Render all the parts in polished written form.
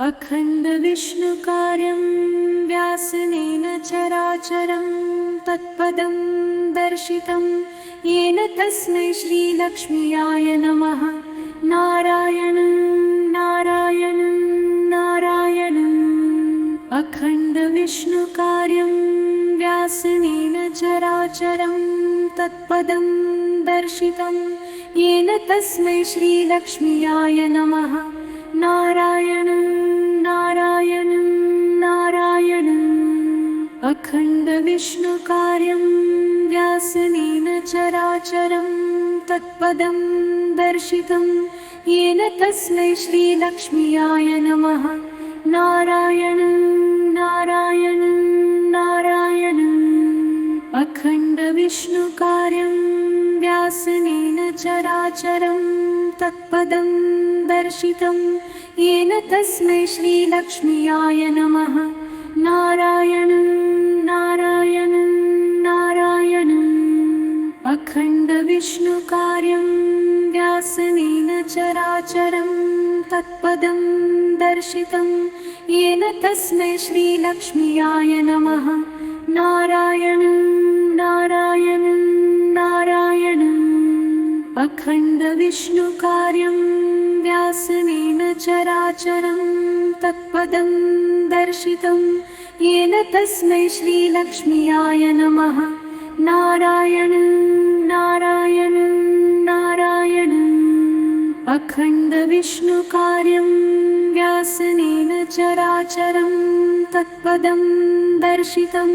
अखण्डविष्णुकार्यं व्यासनेन चराचरं तत्पदं दर्शितं येन तस्मै श्रीलक्ष्म्याय नमः। नारायणं नारायणं नारायणम्। अखण्डविष्णुकार्यं व्यासनेन चराचरं तत्पदं दर्शितं येन तस्मै श्रीलक्ष्म्याय नमः। नारायणं नारायणं नारायणम्। अखण्डविष्णुकार्यं व्यासनेन चराचरं तत्पदं दर्शितं येन तस्मै श्रीलक्ष्म्याय नमः। नारायणं नारायणं नारायणम्। अखण्डविष्णुकार्यं व्यासनेन चराचरं तत्पदं दर्शितं येन तस्मै श्रीलक्ष्म्याय नमः। नारायणं नारायणं नारायणम्। अखण्डविष्णुकार्यं व्यासनेन चराचरं तत्पदं दर्शितं येन तस्मै श्रीलक्ष्म्याय नमः। नारायणं नारायणं नारायणम्। अखण्डविष्णुकार्यं व्यासनेन चराचरं तत्पदं दर्शितं येन तस्मै श्रीलक्ष्म्याय नमः। नारायणं नारायणं नारायणम्। अखण्डविष्णुकार्यं व्यासनेन चराचरं तत्पदं दर्शितं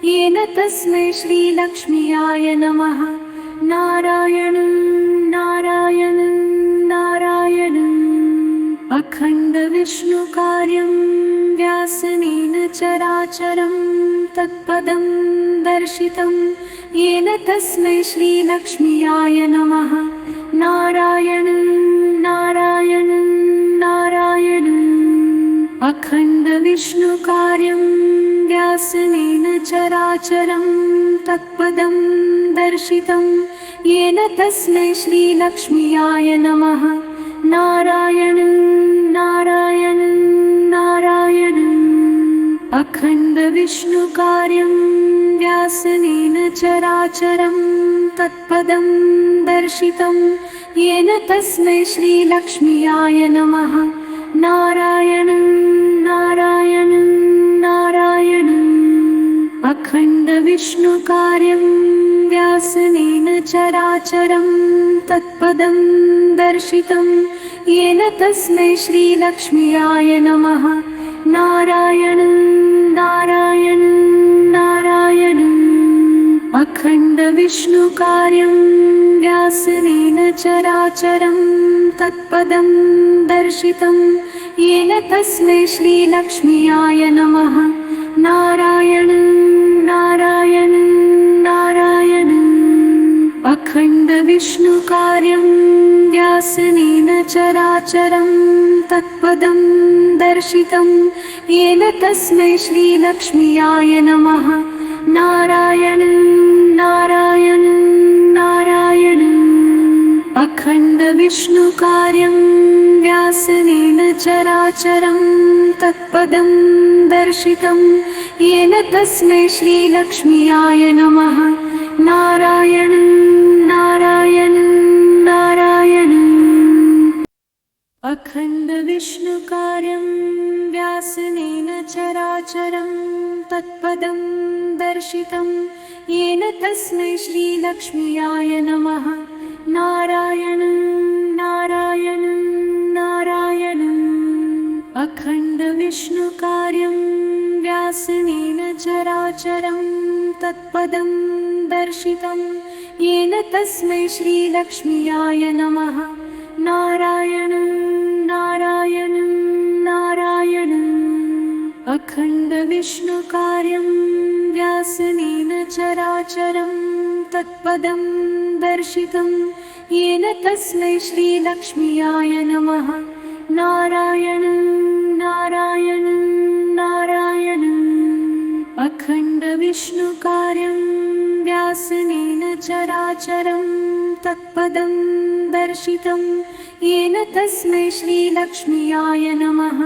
येन तस्मै श्रीलक्ष्म्याय नमः। नारायणं नारायणं नारायणम्। अखण्डविष्णुकार्यं व्यासनेन चराचरं तत्पदं दर्शितं येन तस्मै श्रीलक्ष्म्याय नमः। नारायणं नारायणं नारायणम्। अखण्डविष्णुकार्यं व्यासनेन चराचरं तत्पदं दर्शितं येन तस्मै श्रीलक्ष्म्याय नमः। नारायणं नारायणं नारायणम्। अखण्डविष्णुकार्यं व्यासनेन चराचरं तत्पदं दर्शितं येन तस्मै श्रीलक्ष्म्याय नमः। नारायणं नारायणं नारायणम्। अखण्डविष्णुकार्यं व्यासनेन चराचरं तत्पदं दर्शितं येन तस्मै श्रीलक्ष्म्याय नमः। नारायणं नारायणं नारायणम्। अखण्डविष्णुकार्यं व्यासनेन चराचरं तत्पदं दर्शितं येन तस्मै श्रीलक्ष्म्याय नमः। नारायणं नारायणं नारायणम्। अखण्डविष्णुकार्यं व्यासनेन चराचरं तत्पदं दर्शितं येन तस्मै श्रीलक्ष्म्याय नमः। नारायणं नारायणं नारायणम्। अखण्डविष्णुकार्यं व्यासनेन चराचरं तत्पदं दर्शितं येन तस्मै श्रीलक्ष्म्याय नमः। नारायणं नारायणं नारायणम्। अखण्डविष्णुकार्यं व्यासनेन चराचरं तत्पदं दर्शितं येन तस्मै श्रीलक्ष्म्याय नमः। नारायणं नारायणं नारायणम्। अखण्डविष्णुकार्यं व्यासनेन चराचरं तत्पदं दर्शितं येन तस्मै श्रीलक्ष्म्याय नमः। नारायणं नारायणं नारायणम्। अखण्डविष्णुकार्यं व्यासनेन चराचरं तत्पदं दर्शितं येन तस्मै श्रीलक्ष्म्याय नमः। नारायणं नारायणं नारायणम्। अखण्डविष्णुकार्यं व्यासनेन चराचरं तत्पदं दर्शितं येन तस्मै श्रीलक्ष्म्याय नमः।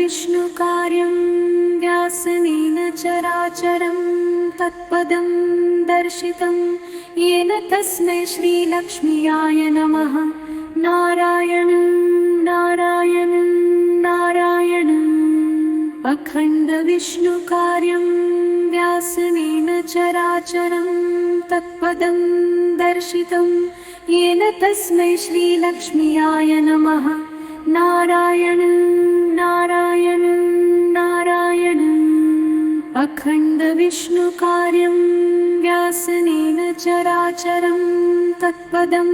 अखण्डविष्णुकार्यं व्यासनेन चराचरं तत्पदं दर्शितं येन तस्मै श्रीलक्ष्म्याय नमः। नारायणं नारायणं नारायणम्। अखण्डविष्णुकार्यं व्यासनेन चराचरं तत्पदं दर्शितं येन तस्मै श्रीलक्ष्म्याय नमः। नारायणं नारायणं नारायणम्। अखण्डविष्णुकार्यं व्यासनेन चराचरं तत्पदं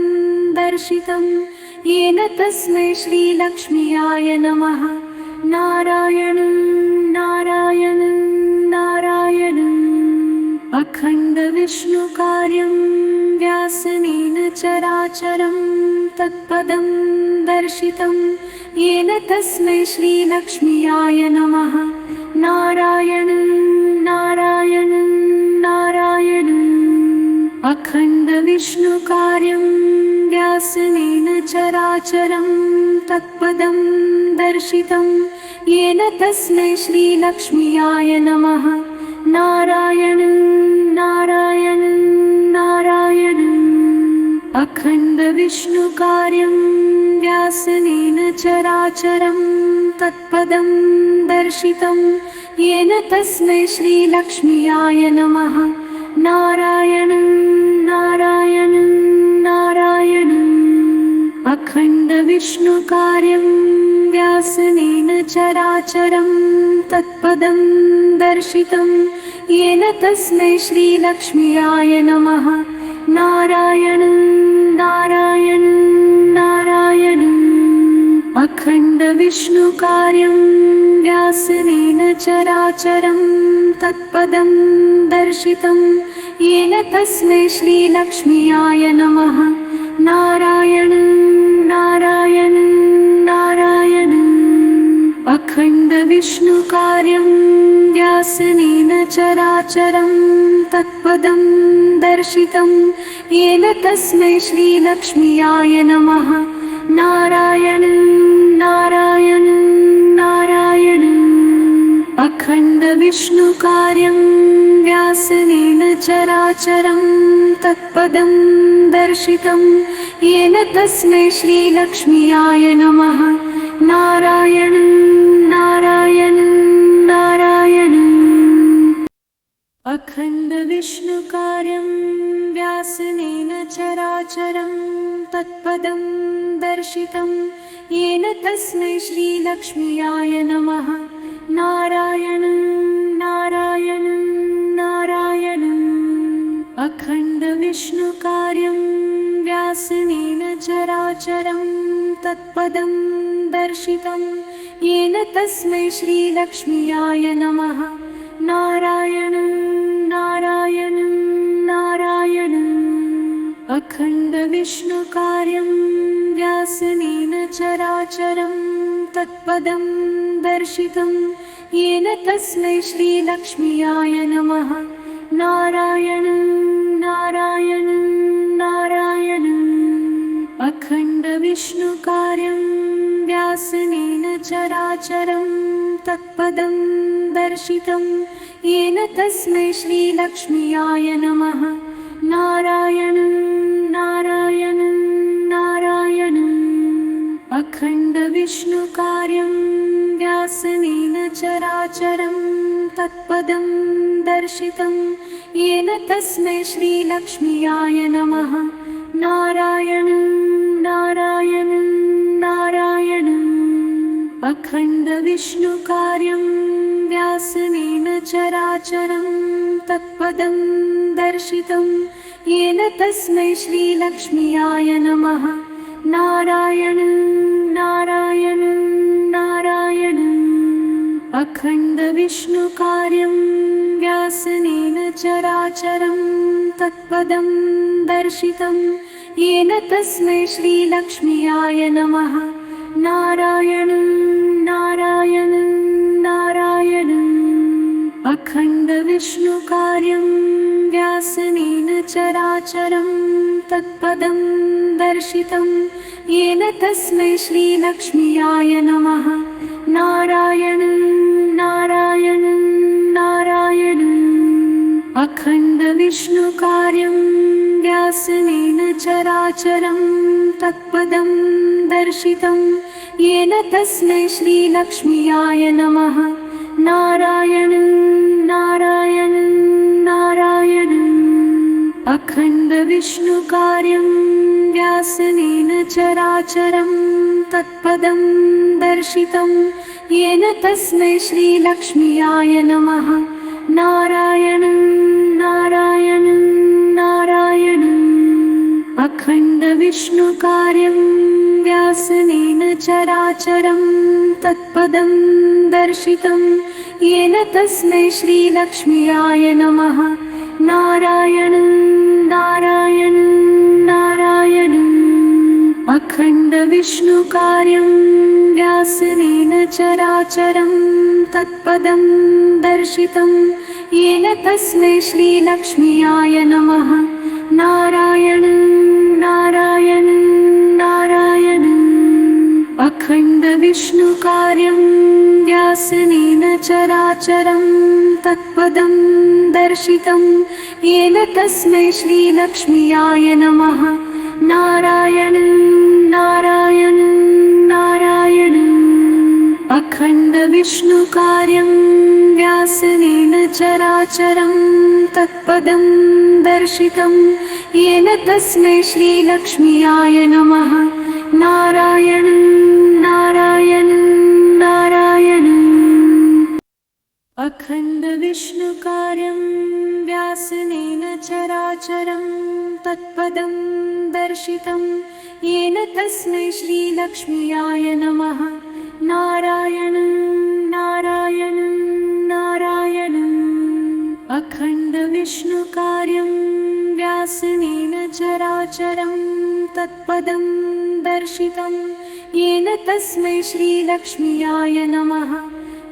दर्शितं येन तस्मै श्रीलक्ष्म्याय नमः। नारायणं नारायणं नारायणम्। अखण्डविष्णुकार्यं व्यासनेन चराचरं तत्पदं दर्शितं येन तस्मै श्रीलक्ष्म्याय नमः। नारायणं नारायणं नारायणम्। अखण्डविष्णुकार्यं व्यासनेन चराचरं तत्पदं दर्शितं येन तस्मै श्रीलक्ष्म्याय नमः। नारायणं नारायणं नारायणम्। अखण्डविष्णुकार्यं व्यासनेन चराचरं तत्पदं दर्शितं येन तस्मै श्रीलक्ष्म्याय नमः। नारायणं नारायणं नारायणम्। अखण्डविष्णुकार्यं व्यासनेन चराचरं तत्पदं दर्शितं येन तस्मै श्रीलक्ष्म्याय नमः। नारायणं नारायणं नारायणम्। अखण्डविष्णुकार्यं व्यासनेन चराचरं तत्पदं दर्शितं येन तस्मै श्रीलक्ष्म्याय नमः। नारायणं नारायणं नारायणम्। अखण्डविष्णुकार्यं व्यासनेन चराचरं तत्पदं दर्शितं येन तस्मै श्रीलक्ष्म्याय नमः। नारायणं नारायणं नारायणम्। अखण्डविष्णुकार्यं व्यासनेन चराचरं तत्पदं दर्शितं येन तस्मै श्रीलक्ष्म्याय नमः। नारायणं नारायणं नारायणम्। अखण्डविष्णुकार्यं व्यासनेन चराचरं तत्पदं दर्शितं येन तस्मै श्रीलक्ष्म्याय नमः। नारायणं नारायणं नारायणम्। अखण्डविष्णुकार्यं व्यासनेन चराचरं तत्पदं दर्शितं येन तस्मै श्रीलक्ष्म्याय नमः। नारायणं नारायणं नारायणम्। अखण्डविष्णुकार्यं व्यासनेन चराचरं तत्पदं दर्शितं येन तस्मै श्रीलक्ष्म्याय नमः। नारायणं नारायणं नारायणम्। अखण्डविष्णुकार्यं व्यासनेन चराचरं तत्पदं दर्शितं येन तस्मै श्रीलक्ष्म्याय नमः। नारायणं नारायणं नारायणम्। अखण्डविष्णुकार्यं व्यासनेन चराचरं तत्पदं दर्शितं येन तस्मै श्रीलक्ष्म्याय नमः। नारायणं नारायणं नारायणम्। अखण्डविष्णुकार्यं व्यासनेन चराचरं तत्पदं दर्शितं येन तस्मै श्रीलक्ष्म्याय नमः। नारायणं नारायणं नारायणम्। अखण्डविष्णुकार्यं व्यासनेन चराचरं तत्पदं दर्शितं येन तस्मै श्रीलक्ष्म्याय नमः। नारायणं नारायणं नारायणम्। अखण्डविष्णुकार्यं व्यासनेन चराचरं तत्पदं दर्शितं येन तस्मै श्रीलक्ष्म्याय नमः। नारायणं नारायणं नारायणम्। अखण्डविष्णुकार्यं व्यासेन चराचरं तत्पदं दर्शितं येन तस्मै श्रीलक्ष्म्याय नमः। नारायणं नारायणं नारायणम्। अखण्डविष्णुकार्यं व्यासेन चराचरं तत्पदं दर्शितं येन तस्मै श्रीलक्ष्म्याय नमः। नारायणं नारायणं नारायणम्। अखण्डविष्णुकार्यं व्यासेन चराचरं तत्पदं दर्शितं येन तस्मै श्रीलक्ष्म्याय नमः। नारायणं नारायणं नारायणम्। अखण्डविष्णुकार्यं व्यासेन चराचरं तत्पदं दर्शितं येन तस्मै श्रीलक्ष्म्याय नमः। नारायणं नारायणं नारायणम्। अखण्डविष्णुकार्यं व्यासेन चराचरं तत्पदं दर्शितं येन तस्मै श्रीलक्ष्म्याय नमः। नारायणं नारायणं नारायणम्। अखण्डविष्णुकार्यं व्यासेन चराचरं तत्पदं दर्शितं येन तस्मै श्रीलक्ष्म्याय नमः। नारायणं नारायणं नारायणम्। अखण्डविष्णुकार्यं व्यासेन चराचरं तत्पदं दर्शितं येन तस्मै श्रीलक्ष्म्याय नमः। नारायणं नारायणं नारायणम्। अखण्डविष्णुकार्यं व्यासेन चराचरं तत्पदं दर्शितं येन तस्मै श्रीलक्ष्म्याय नमः।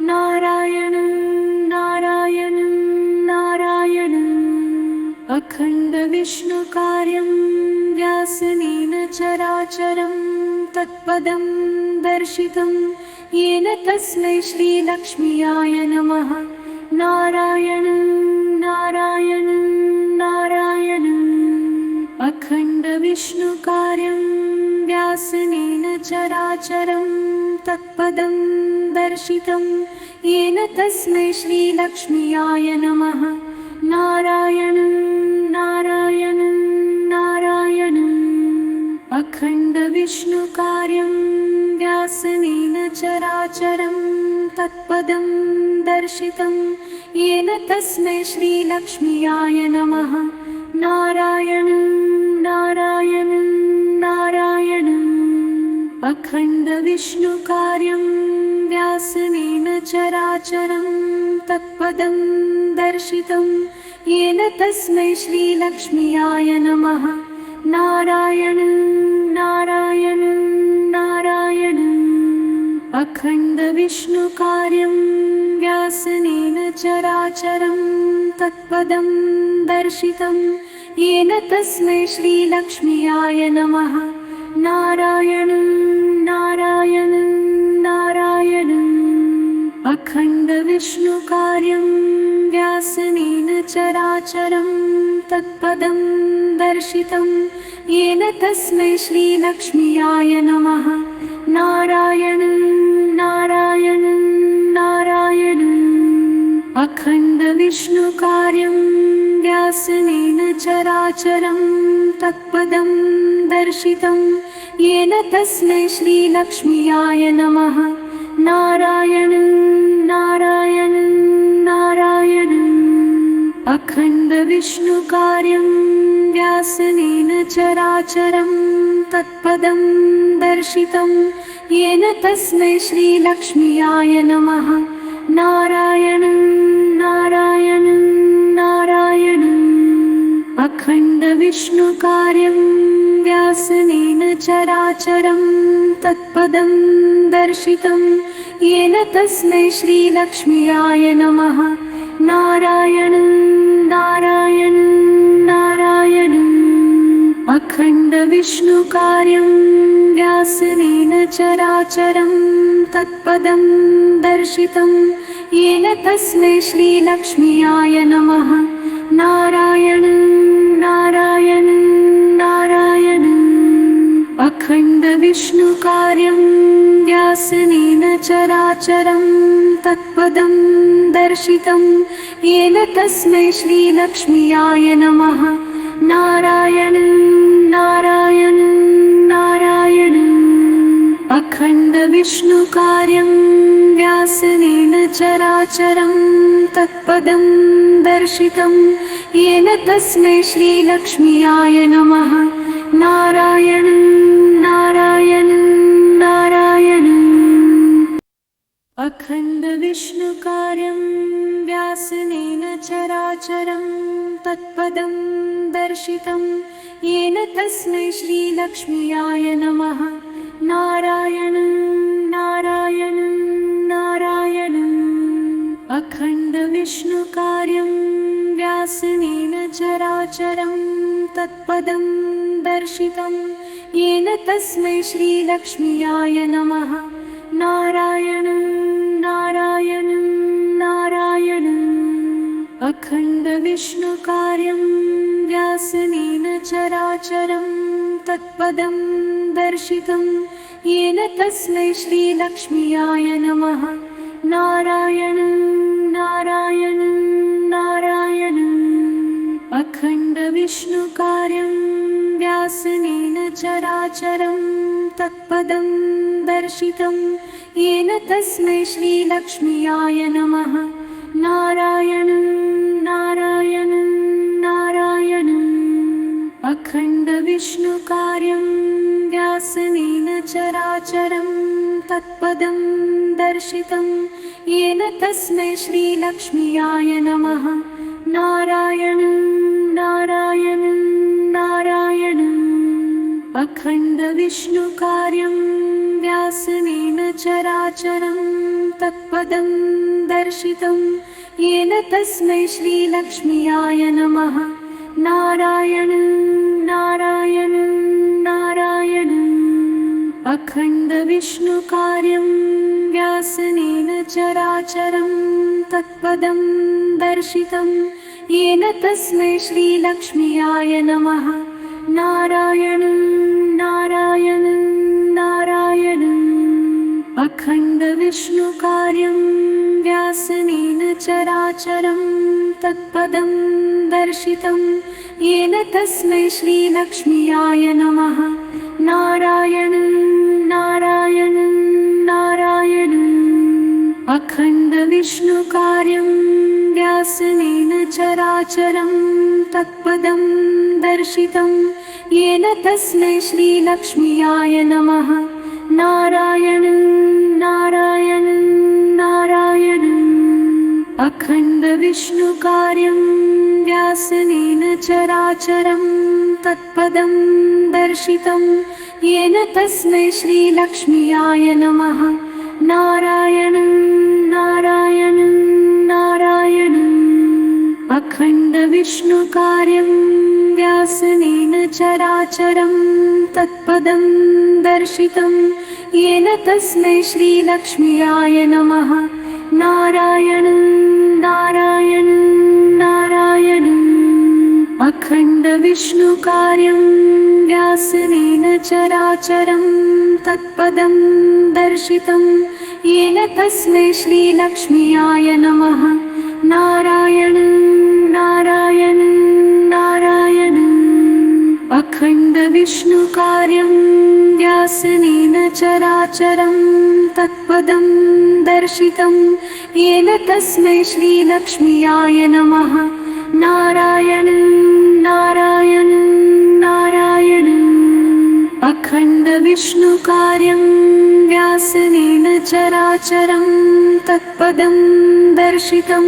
नारायणं नारायणं नारायणम्। अखण्डविष्णुकार्यं व्यासेन चराचरं तत्पदं दर्शितं येन तस्मै श्रीलक्ष्म्याय नमः। नारायणं नारायणं नारायणम्। अखण्डविष्णुकार्यं व्यासेन चराचरं तत्पदं दर्शितं येन तस्मै श्रीलक्ष्म्याय नमः। नारायणं नारायणं नारायणम्। अखण्डविष्णुकार्यं व्यासेन चराचरं तत्पदं दर्शितं येन तस्मै श्रीलक्ष्म्याय नमः। नारायणं नारायणं नारायणम्। अखण्डविष्णुकार्यं व्यासेन चराचरं तत्पदं दर्शितं येन तस्मै श्रीलक्ष्म्याय नमः। नारायणं नारायणं नारायणम्। अखण्डविष्णुकार्यं व्यासेन चराचरं तत्पदं दर्शितं येन तस्मै श्रीलक्ष्म्याय नमः। नारायणं नारायणं नारायणम्। अखण्डविष्णुकार्यं व्यासेन चराचरं तत्पदं दर्शितं येन तस्मै श्रीलक्ष्म्याय नमः। नारायणं नारायणं नारायणम्। अखण्डविष्णुकार्यं व्यासेन चराचरं तत्पदं दर्शितं येन तस्मै श्रीलक्ष्म्याय नमः। नारायणं नारायणं नारायणम्। अखण्डविष्णुकार्यं व्यासेन चराचरं तत्पदं दर्शितं येन तस्मै श्रीलक्ष्म्याय नमः। नारायणं नारायणं नारायणम्। अखण्डविष्णुकार्यं व्यासेन चराचरं तत्पदं दर्शितं येन तस्मै श्रीलक्ष्म्याय नमः। नारायणं नारायणं नारायणम्। अखण्डविष्णुकार्यं व्यासनेन चराचरं तत्पदं दर्शितं येन तस्मै श्रीलक्ष्म्याय नमः। नारायणं नारायणं नारायणम्। अखण्डविष्णुकार्यं व्यासनेन चराचरं तत्पदं दर्शितं येन तस्मै श्रीलक्ष्म्याय नमः। नारायणं नारायणं नारायणम्। अखण्डविष्णुकार्यं व्यासनेन चराचरं तत्पदं दर्शितं येन तस्मै श्रीलक्ष्म्याय नमः। नारायणं नारायणं नारायणम्। अखण्डविष्णुकार्यं व्यासनेन चराचरं तत्पदं दर्शितं येन तस्मै श्रीलक्ष्म्याय नमः। नारायणं नारायणं नारायणम्। अखण्डविष्णुकार्यं व्यासनेन चराचरं तत्पदं दर्शितं येन तस्मै श्रीलक्ष्म्याय नमः। नारायणं नारायणं नारायणम्। अखण्डविष्णुकार्यं व्यासनेन चराचरं तत्पदं दर्शितं येन तस्मै श्रीलक्ष्म्याय नमः। नारायणं नारायणं नारायणम्। अखण्डविष्णुकार्यं व्यासनेन चराचरं तत्पदं दर्शितं येन तस्मै श्रीलक्ष्म्याय नमः। नारायणं नारायणं नारायणम्। अखण्डविष्णुकार्यं व्यासनेन चराचरं तत्पदं दर्शितं येन तस्मै श्रीलक्ष्म्याय नमः। नारायणं नारायणं नारायणम्। अखण्डविष्णुकार्यं व्यासनेन चराचरं तत्पदं दर्शितं येन तस्मै श्रीलक्ष्म्याय नमः। नारायणं नारायणं नारायणम्। अखण्डविष्णुकार्यं व्यासनेन चराचरं तत्पदं दर्शितं येन तस्मै श्रीलक्ष्म्याय नमः। नारायणं नारायणं नारायणम्। अखण्डविष्णुकार्यं व्यासनेन चराचरं तत्पदं दर्शितं येन तस्मै श्रीलक्ष्म्याय नमः। नारायणं नारायणं नारायणम्। अखण्डविष्णुकार्यं व्यासनेन चराचरं तत्पदं दर्शितं येन तस्मै श्रीलक्ष्म्याय नमः। नारायणं नारायणं नारायणम्। अखण्डविष्णुकार्यं व्यासनेन चराचरं तत्पदं दर्शितं येन तस्मै श्रीलक्ष्म्याय नमः। नारायणं नारायणं नारायणम्। अखण्डविष्णुकार्यं व्यासनेन चराचरं तत्पदं दर्शितं येन तस्मै श्रीलक्ष्म्याय नमः। नारायणं नारायणं नारायणम्। अखण्डविष्णुकार्यं व्यासनेन चराचरं तत्पदं दर्शितं येन तस्मै श्रीलक्ष्म्याय नमः। नारायणं नारायणं नारायणम्। अखण्डविष्णुकार्यं व्यासनेन चराचरं तत्पदं दर्शितं येन तस्मै श्रीलक्ष्म्याय नमः। नारायणं नारायणं नारायणम्। अखण्डविष्णुकार्यं व्यासनेन चराचरं तत्पदं दर्शितं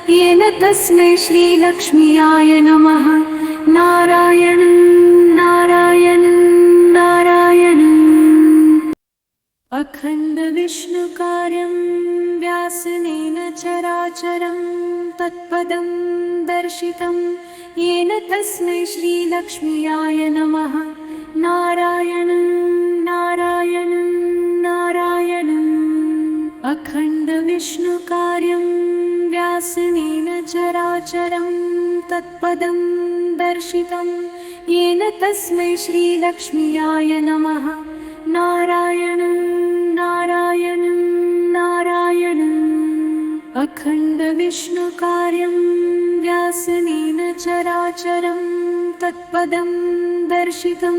येन तस्मै श्रीलक्ष्म्याय नमः। नारायणं नारायणं नारायणम्। अखण्डविष्णुकार्यं व्यासनेन चराचरं तत्पदं दर्शितं येन तस्मै श्रीलक्ष्म्याय नमः। नारायणं नारायणं नारायणम् अखण्डविष्णुकार्यं व्यासनेन चराचरं तत्पदं दर्शितं येन तस्मै श्रीलक्ष्म्याय नमः। नारायणं नारायणं नारायणम् अखण्डविष्णुकार्यं व्यासनेन चराचरं तत्पदं दर्शितं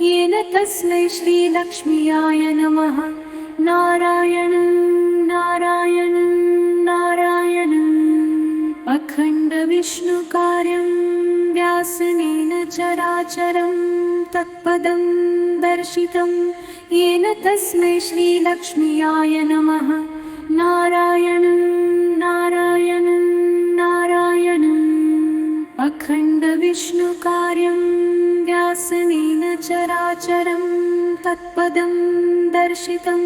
येन तस्मै श्रीलक्ष्म्याय नमः। नारायणं नारायणं नारायणम् अखण्डविष्णुकार्यं व्यासनेन चराचरं तत्पदं दर्शितं येन तस्मै श्रीलक्ष्म्याय नमः। नारायणं नारायणं नारायणम् अखण्डविष्णुकार्यं व्यासनेन चराचरं तत्पदं दर्शितं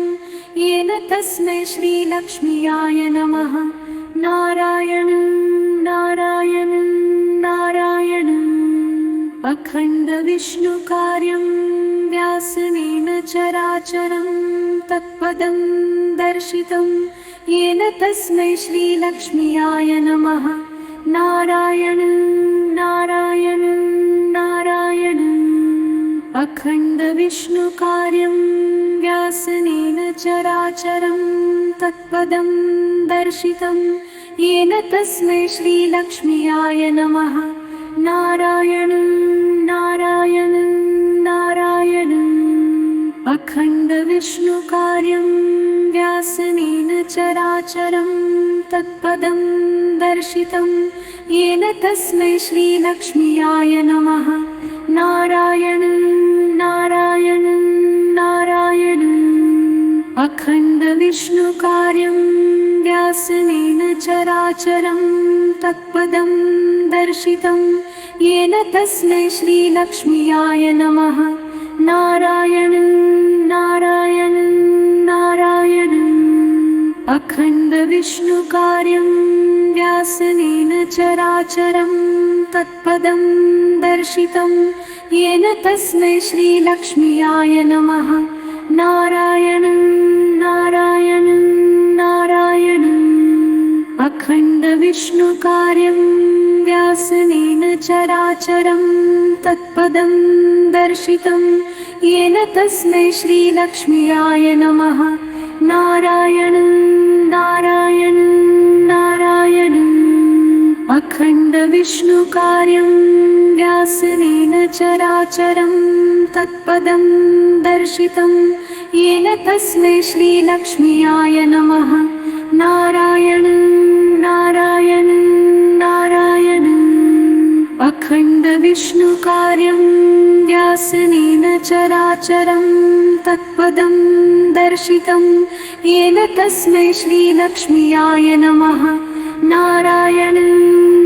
येन तस्मै श्रीलक्ष्म्याय नमः। नारायणं नारायणं नारायणम् अखण्डविष्णुकार्यं व्यासनेन चराचरं तत्पदं दर्शितं येन तस्मै श्रीलक्ष्म्याय नमः। नारायणं नारायणं नारायणम् अखण्डविष्णुकार्यं व्यासनेन चराचरं तत्पदं दर्शितं येन तस्मै श्रीलक्ष्म्याय नमः। नारायणं नारायणं नारायणम् अखण्डविष्णुकार्यं व्यासनेन चराचरं तत्पदं दर्शितं येन तस्मै श्रीलक्ष्म्याय नमः। नारायणं नारायणं नारायणम् अखण्डविष्णुकार्यं व्यासनेन चराचरं तत्पदं दर्शितं येन तस्मै श्रीलक्ष्म्याय नमः। नारायणं नारायणं नारायणम् अखण्डविष्णुकार्यं व्यासनेन चराचरं तत्पदं दर्शितं येन तस्मै श्रीलक्ष्म्याय नमः। नारायणं नारायणं नारायणम् अखण्डविष्णुकार्यं व्यासनेन चराचरं तत्पदं दर्शितं येन तस्मै श्रीलक्ष्म्याय नमः। नारायणं नारायणं नारायणम् अखण्डविष्णुकार्यं व्यासनेन चराचरं तत्पदं दर्शितं येन तस्मै श्रीलक्ष्म्याय नमः। नारायणं नारायणं नारायणम् अखण्डविष्णुकार्यं व्यासनेन चराचरं तत्पदं दर्शितं येन तस्मै श्रीलक्ष्म्याय नमः। नारायणं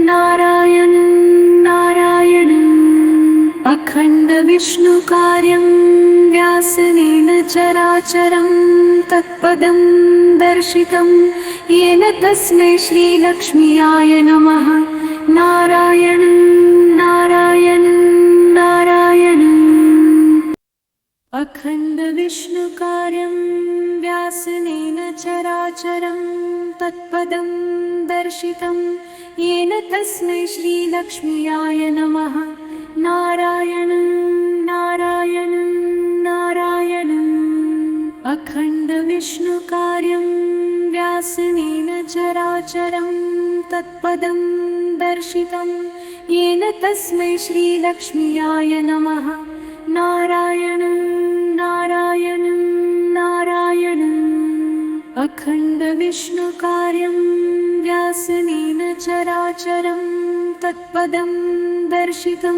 नारायणं नारायणम् अखण्डविष्णुकार्यं व्यासनेन चराचरं तत्पदं दर्शितं येन तस्मै श्रीलक्ष्म्याय नमः। नारायणं नारायणं नारायणम् अखण्डविष्णुकार्यं व्यासनेन चराचरं तत्पदं दर्शितं येन तस्मै श्रीलक्ष्म्याय नमः। नारायणं नारायणं नारायणम् अखण्डविष्णुकार्यं व्यासनेन चराचरं तत्पदं दर्शितं येन तस्मै श्रीलक्ष्म्याय नमः। नारायणं नारायणं नारायणम् अखण्डविष्णुकार्यं व्यासनेन चराचरं तत्पदं दर्शितं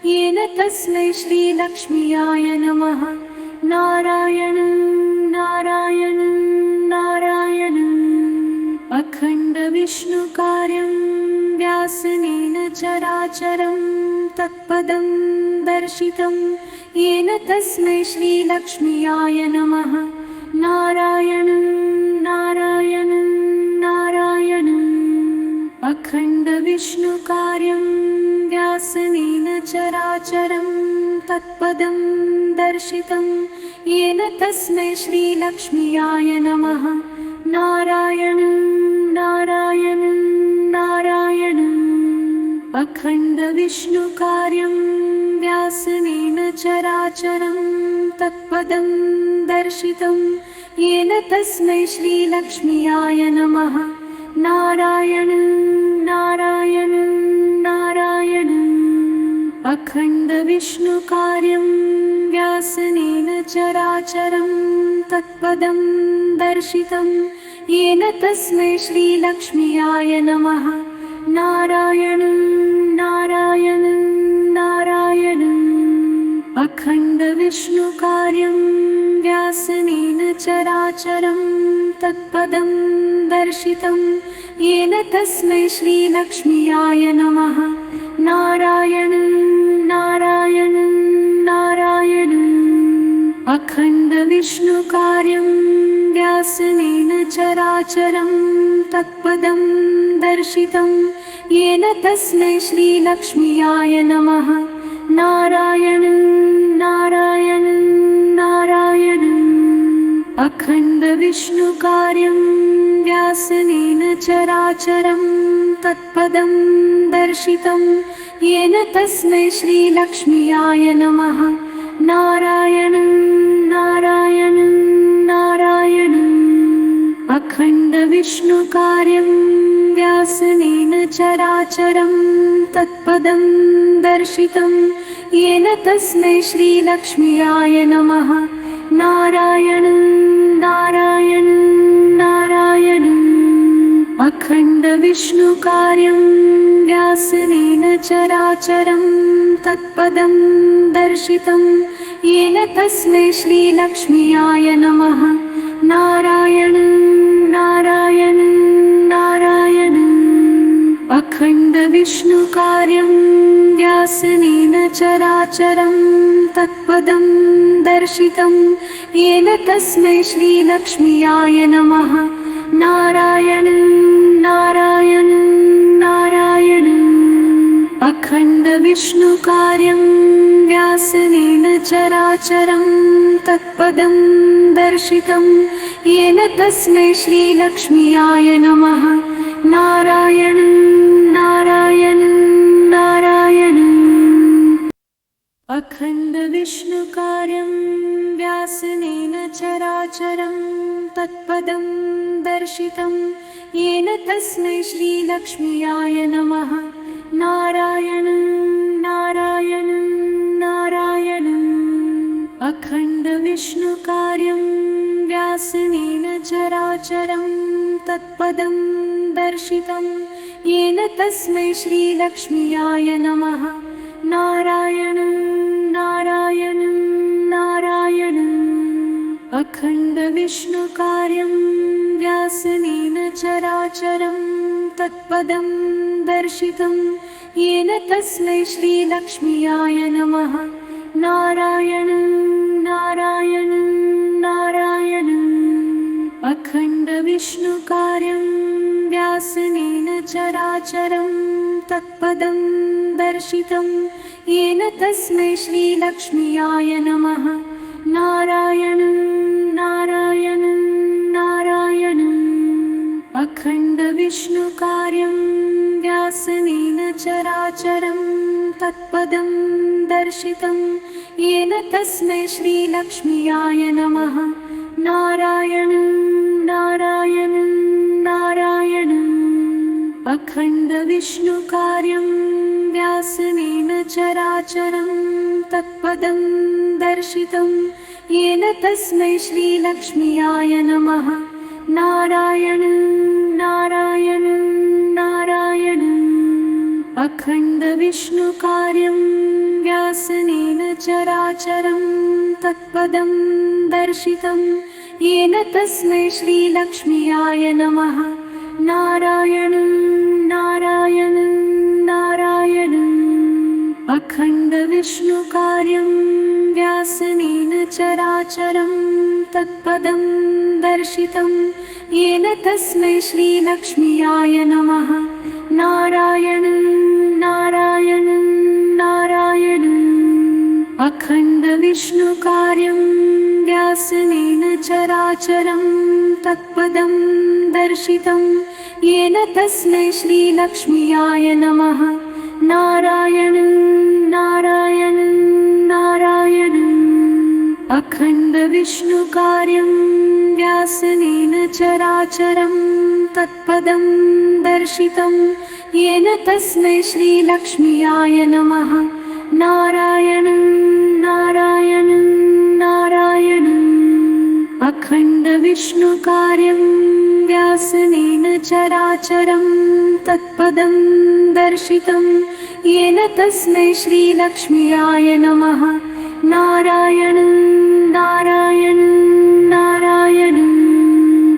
येन तस्मै श्रीलक्ष्म्याय नमः। नारायणं नारायणं नारायणम् अखण्डविष्णुकार्यं व्यासनेन चराचरं तत्पदं दर्शितं येन तस्मै श्रीलक्ष्म्याय नमः। नारायणं नारायणं नारायणम् अखण्डविष्णुकार्यं व्यासनेन चराचरं तत्पदं दर्शितं येन तस्मै श्रीलक्ष्म्याय नमः। नारायणं नारायणं नारायणम्। अखण्डविष्णुकार्यं व्यासनेन चराचरं तत्पदं दर्शितं येन तस्मै श्रीलक्ष्म्याय नमः। नारायणं नारायणं नारायणम्। अखण्डविष्णुकार्यं व्यासनेन चराचरं तत्पदं दर्शितं येन तस्मै श्रीलक्ष्म्याय नमः। नारायणं नारायणं नारायणम्। अखण्डविष्णुकार्यं व्यासनेन चराचरं तत्पदं दर्शितं येन तस्मै श्रीलक्ष्म्याय नमः। नारायणं नारायणं नारायणम्। अखण्डविष्णुकार्यं व्यासनेन चराचरं तत्पदं दर्शितं येन तस्मै श्रीलक्ष्म्याय नमः। नारायणं नारायणं नारायणम्। अखण्डविष्णुकार्यं व्यासनेन चराचरं तत्पदं दर्शितं येन तस्मै श्रीलक्ष्म्याय नमः। नारायणं नारायणं नारायणम्। अखण्डविष्णुकार्यं व्यासनेन चराचरं तत्पदं दर्शितं येन तस्मै श्रीलक्ष्म्याय नमः। नारायणं नारायणं नारायणम्। अखण्डविष्णुकार्यं व्यासनेन चराचरं तत्पदं दर्शितं येन तस्मै श्रीलक्ष्म्याय नमः। नारायणं नारायणं नारायणम्। अखण्डविष्णुकार्यं व्यासनेन चराचरं तत्पदं दर्शितं येन तस्मै श्रीलक्ष्म्याय नमः। नारायणं नारायणं नारायणम्। अखण्डविष्णुकार्यं व्यासनेन चराचरं तत्पदं दर्शितं येन तस्मै श्रीलक्ष्म्याय नमः। नारायणं नारायणं नारायणम्। अखण्डविष्णुकार्यं व्यासनेन चराचरं तत्पदं दर्शितं येन तस्मै श्रीलक्ष्म्याय नमः। नारायणं नारायणं नारायणम्। अखण्डविष्णुकार्यं व्यासनेन चराचरं तत्पदं दर्शितं येन तस्मै श्रीलक्ष्म्याय नमः। नारायणं नारायणं नारायणम्। अखण्डविष्णुकार्यं व्यासनेन चराचरं तत्पदं दर्शितं येन तस्मै श्रीलक्ष्म्याय नमः। नारायणं नारायणं नारायणम्। अखण्डविष्णुकार्यं व्यासनेन चराचरं तत्पदं दर्शितं येन तस्मै श्रीलक्ष्म्याय नमः। नारायणं नारायणं नारायणम्। अखण्डविष्णुकार्यं व्यासनेन चराचरं तत्पदं दर्शितं येन तस्मै श्रीलक्ष्म्याय नमः। नारायणं नारायणं नारायणम्। अखण्डविष्णुकार्यं व्यासनेन चराचरं तत्पदं दर्शितं येन तस्मै श्रीलक्ष्म्याय नमः। नारायणं नारायणं नारायणम्। अखण्डविष्णुकार्यं व्यासनेन चराचरं तत्पदं दर्शितं येन तस्मै श्रीलक्ष्म्याय नमः। नारायणं नारायणं नारायणम्। अखण्डविष्णुकार्यं व्यासनेन चराचरं तत्पदं दर्शितं येन तस्मै श्रीलक्ष्म्याय नमः। नारायणं नारायणं नारायणम्। अखण्डविष्णुकार्यं व्यासेन चराचरं तत्पदं दर्शितं येन तस्मै श्रीलक्ष्म्याय नमः। नारायणं नारायणं नारायणम्। अखण्डविष्णुकार्यं व्यासेन चराचरं तत्पदं दर्शितं येन तस्मै श्रीलक्ष्म्याय नमः। नारायणं नारायणं नारायणम्। अखण्डविष्णुकार्यं व्यासेन चराचरं तत्पदं दर्शितं येन तस्मै श्रीलक्ष्म्याय नमः। नारायणं नारायणं नारायणम्।